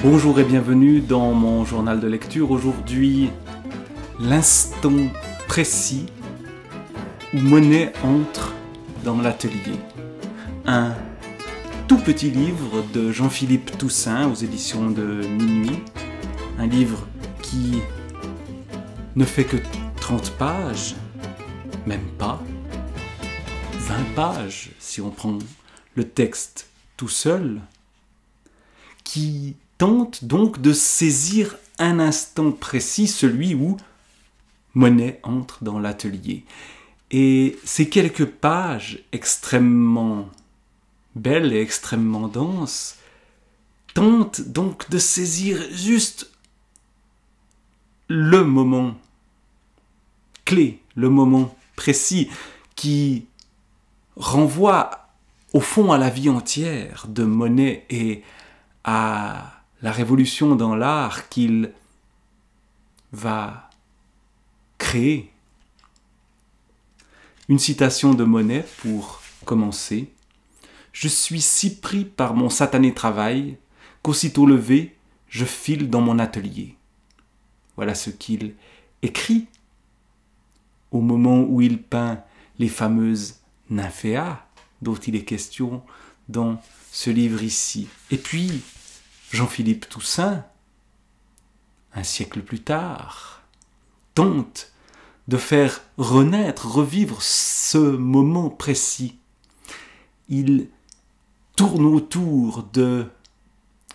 Bonjour et bienvenue dans mon journal de lecture. Aujourd'hui, l'instant précis où Monet entre dans l'atelier. Un tout petit livre de Jean-Philippe Toussaint aux éditions de Minuit. Un livre qui ne fait que 30 pages, même pas, 20 pages si on prend le texte tout seul, qui tente donc de saisir un instant précis, celui où Monet entre dans l'atelier. Et ces quelques pages extrêmement belles et extrêmement denses tentent donc de saisir juste le moment clé, le moment précis qui renvoie au fond à la vie entière de Monet et à la révolution dans l'art qu'il va créer. Une citation de Monet pour commencer. « Je suis si pris par mon satané travail qu'aussitôt levé, je file dans mon atelier. » Voilà ce qu'il écrit au moment où il peint les fameuses nymphéas dont il est question dans ce livre ici. Et puis, Jean-Philippe Toussaint, un siècle plus tard, tente de faire renaître, revivre ce moment précis. Il tourne autour de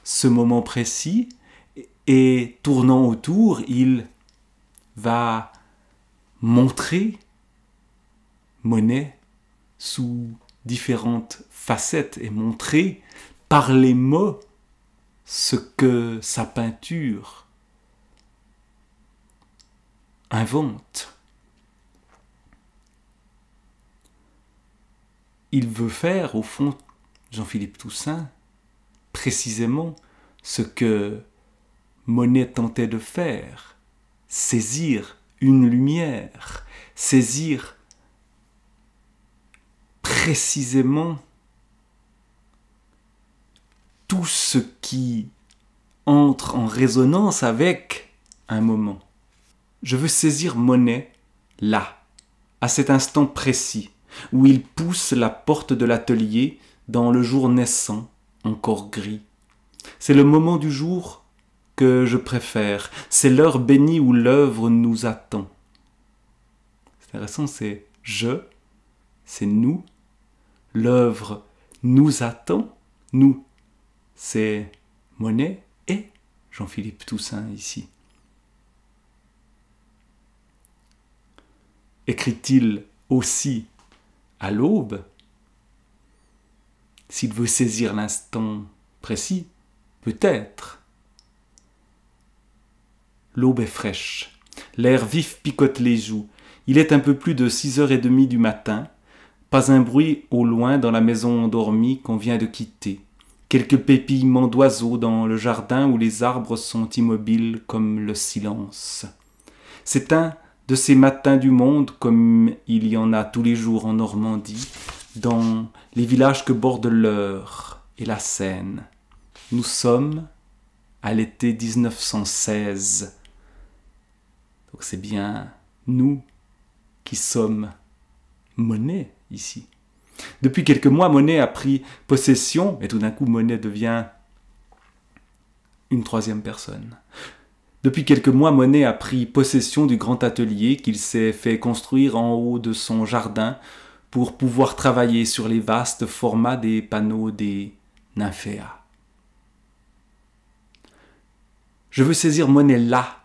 ce moment précis et tournant autour, il va montrer Monet sous différentes facettes et montrer par les mots ce que sa peinture invente. Il veut faire, au fond, Jean-Philippe Toussaint, précisément ce que Monet tentait de faire, saisir une lumière, saisir précisément tout ce qui entre en résonance avec un moment. Je veux saisir Monet là, à cet instant précis, où il pousse la porte de l'atelier dans le jour naissant, encore gris. C'est le moment du jour que je préfère, c'est l'heure bénie où l'œuvre nous attend. C'est intéressant, c'est je, c'est nous, l'œuvre nous attend, nous. C'est Monet et Jean-Philippe Toussaint ici. Écrit-il aussi à l'aube? S'il veut saisir l'instant précis, peut-être. L'aube est fraîche, l'air vif picote les joues. Il est un peu plus de 6h30 du matin. Pas un bruit au loin dans la maison endormie qu'on vient de quitter. Quelques pépillements d'oiseaux dans le jardin où les arbres sont immobiles comme le silence. C'est un de ces matins du monde comme il y en a tous les jours en Normandie, dans les villages que bordent l'Eure et la Seine. Nous sommes à l'été 1916. Donc c'est bien nous qui sommes Monet ici. Depuis quelques mois, Monet a pris possession, et tout d'un coup, Monet devient une troisième personne. Depuis quelques mois, Monet a pris possession du grand atelier qu'il s'est fait construire en haut de son jardin pour pouvoir travailler sur les vastes formats des panneaux des nymphéas. Je veux saisir Monet là,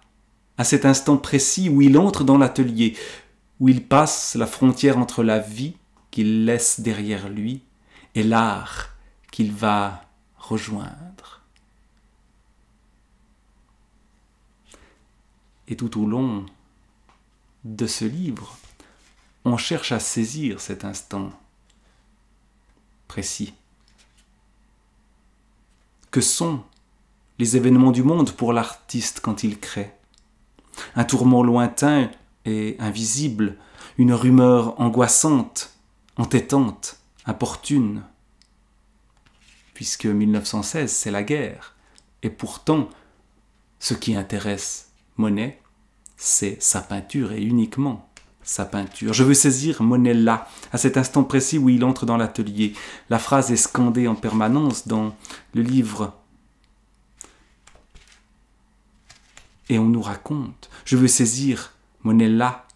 à cet instant précis où il entre dans l'atelier, où il passe la frontière entre la vie qu'il laisse derrière lui et l'art qu'il va rejoindre. Et tout au long de ce livre, on cherche à saisir cet instant précis. Que sont les événements du monde pour l'artiste quand il crée? Un tourment lointain et invisible, une rumeur angoissante, entêtante, importune, puisque 1916, c'est la guerre. Et pourtant, ce qui intéresse Monet, c'est sa peinture et uniquement sa peinture. Je veux saisir Monet là, à cet instant précis où il entre dans l'atelier. La phrase est scandée en permanence dans le livre. Et on nous raconte. Je veux saisir Monet là,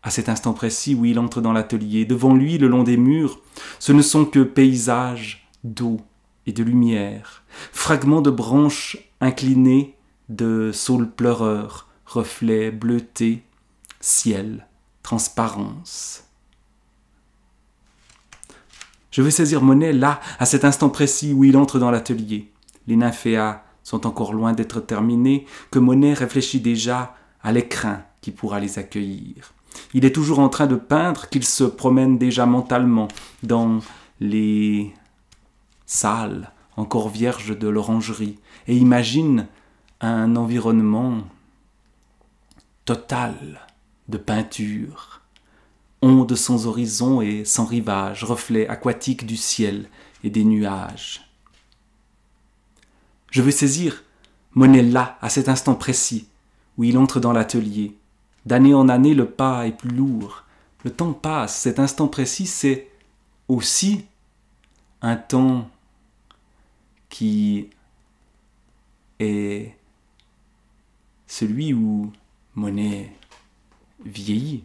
à cet instant précis où il entre dans l'atelier. Devant lui, le long des murs, ce ne sont que paysages d'eau et de lumière, fragments de branches inclinées, de saules pleureurs, reflets bleutés, ciel, transparence. Je veux saisir Monet là, à cet instant précis où il entre dans l'atelier. Les nymphéas sont encore loin d'être terminés, que Monet réfléchit déjà à l'écrin qui pourra les accueillir. Il est toujours en train de peindre, qu'il se promène déjà mentalement dans les salles encore vierges de l'orangerie et imagine un environnement total de peinture, ondes sans horizon et sans rivage, reflets aquatiques du ciel et des nuages. Je veux saisir Monet là, à cet instant précis, où il entre dans l'atelier. D'année en année, le pas est plus lourd. Le temps passe, cet instant précis, c'est aussi un temps qui est celui où Monet vieillit.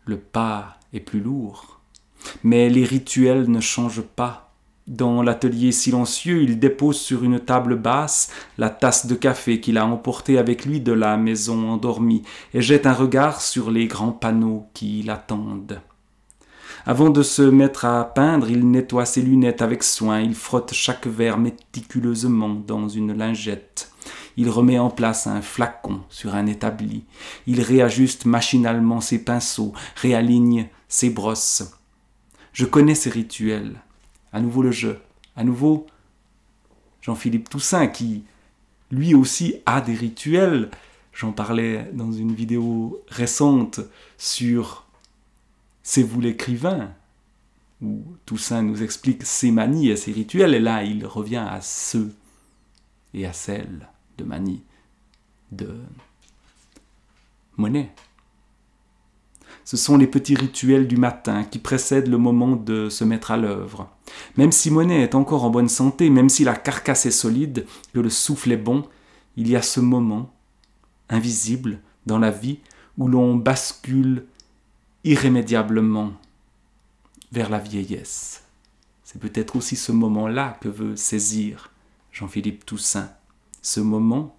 Le pas est plus lourd, mais les rituels ne changent pas. Dans l'atelier silencieux, il dépose sur une table basse la tasse de café qu'il a emportée avec lui de la maison endormie et jette un regard sur les grands panneaux qui l'attendent. Avant de se mettre à peindre, il nettoie ses lunettes avec soin, il frotte chaque verre méticuleusement dans une lingette. Il remet en place un flacon sur un établi. Il réajuste machinalement ses pinceaux, réaligne ses brosses. Je connais ces rituels. À nouveau le jeu. À nouveau Jean-Philippe Toussaint qui, lui aussi, a des rituels. J'en parlais dans une vidéo récente sur « C'est vous l'écrivain » où Toussaint nous explique ses manies et ses rituels. Et là, il revient à ceux et à celles de manies de Monet. Ce sont les petits rituels du matin qui précèdent le moment de se mettre à l'œuvre. Même si Monet est encore en bonne santé, même si la carcasse est solide, que le souffle est bon, il y a ce moment, invisible, dans la vie, où l'on bascule irrémédiablement vers la vieillesse. C'est peut-être aussi ce moment-là que veut saisir Jean-Philippe Toussaint. Ce moment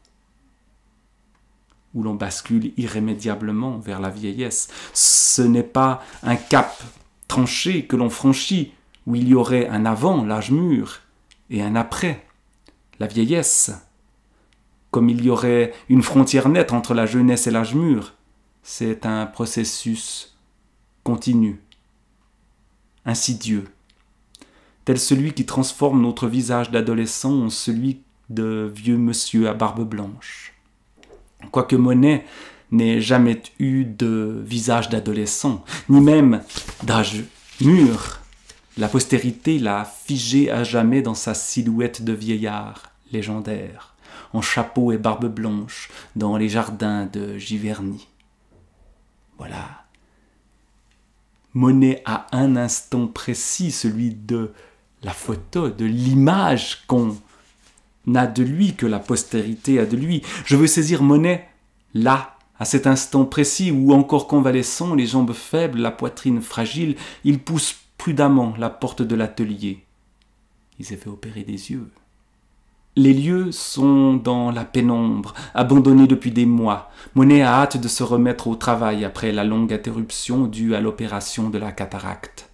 où l'on bascule irrémédiablement vers la vieillesse. Ce n'est pas un cap tranché que l'on franchit, où il y aurait un avant, l'âge mûr, et un après, la vieillesse. Comme il y aurait une frontière nette entre la jeunesse et l'âge mûr. C'est un processus continu, insidieux, tel celui qui transforme notre visage d'adolescent en celui de vieux monsieur à barbe blanche. Quoique Monet n'ait jamais eu de visage d'adolescent, ni même d'âge mûr, la postérité l'a figé à jamais dans sa silhouette de vieillard légendaire, en chapeau et barbe blanche, dans les jardins de Giverny. Voilà. Monet à un instant précis, celui de la photo, de l'image qu'on n'a de lui, que la postérité a de lui. Je veux saisir Monet là, à cet instant précis où, encore convalescent, les jambes faibles, la poitrine fragile, il pousse prudemment la porte de l'atelier. Il s'est fait opérer des yeux. Les lieux sont dans la pénombre, abandonnés depuis des mois. Monet a hâte de se remettre au travail après la longue interruption due à l'opération de la cataracte.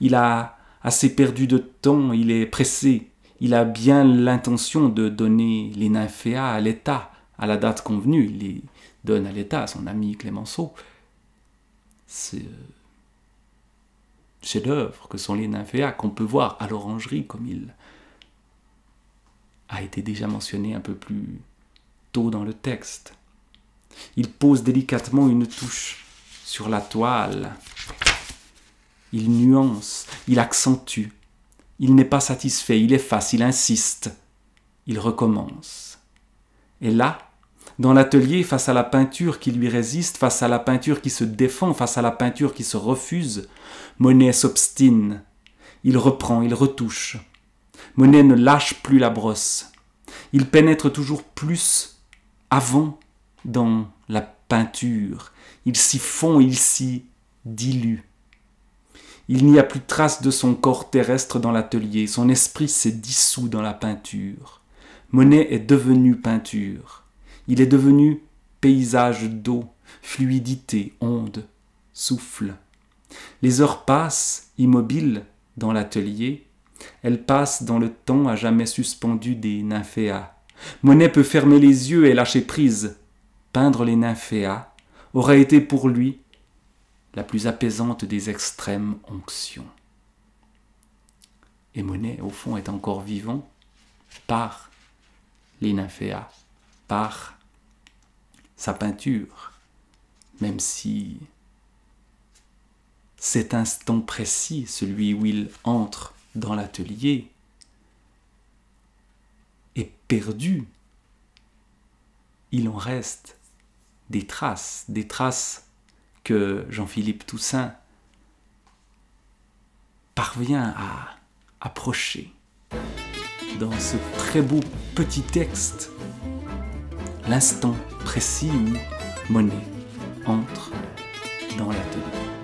Il a assez perdu de temps, il est pressé. Il a bien l'intention de donner les nymphéas à l'État, à la date convenue. Il les donne à l'État, à son ami Clémenceau. C'est chef-d'œuvre que sont les nymphéas qu'on peut voir à l'orangerie, comme il a été déjà mentionné un peu plus tôt dans le texte. Il pose délicatement une touche sur la toile il nuance, il accentue. Il n'est pas satisfait, il efface, il insiste, il recommence. Et là, dans l'atelier, face à la peinture qui lui résiste, face à la peinture qui se défend, face à la peinture qui se refuse, Monet s'obstine. Il reprend, il retouche. Monet ne lâche plus la brosse. Il pénètre toujours plus avant dans la peinture. Il s'y fond, il s'y dilue. Il n'y a plus de trace de son corps terrestre dans l'atelier. Son esprit s'est dissous dans la peinture. Monet est devenu peinture. Il est devenu paysage d'eau, fluidité, onde, souffle. Les heures passent, immobiles, dans l'atelier. Elles passent dans le temps à jamais suspendu des nymphéas. Monet peut fermer les yeux et lâcher prise. Peindre les nymphéas aurait été pour lui la plus apaisante des extrêmes onctions. Et Monet, au fond, est encore vivant par les nymphéas, par sa peinture, même si cet instant précis, celui où il entre dans l'atelier, est perdu. Il en reste des traces que Jean-Philippe Toussaint parvient à approcher dans ce très beau petit texte, l'instant précis où Monet entre dans l'atelier.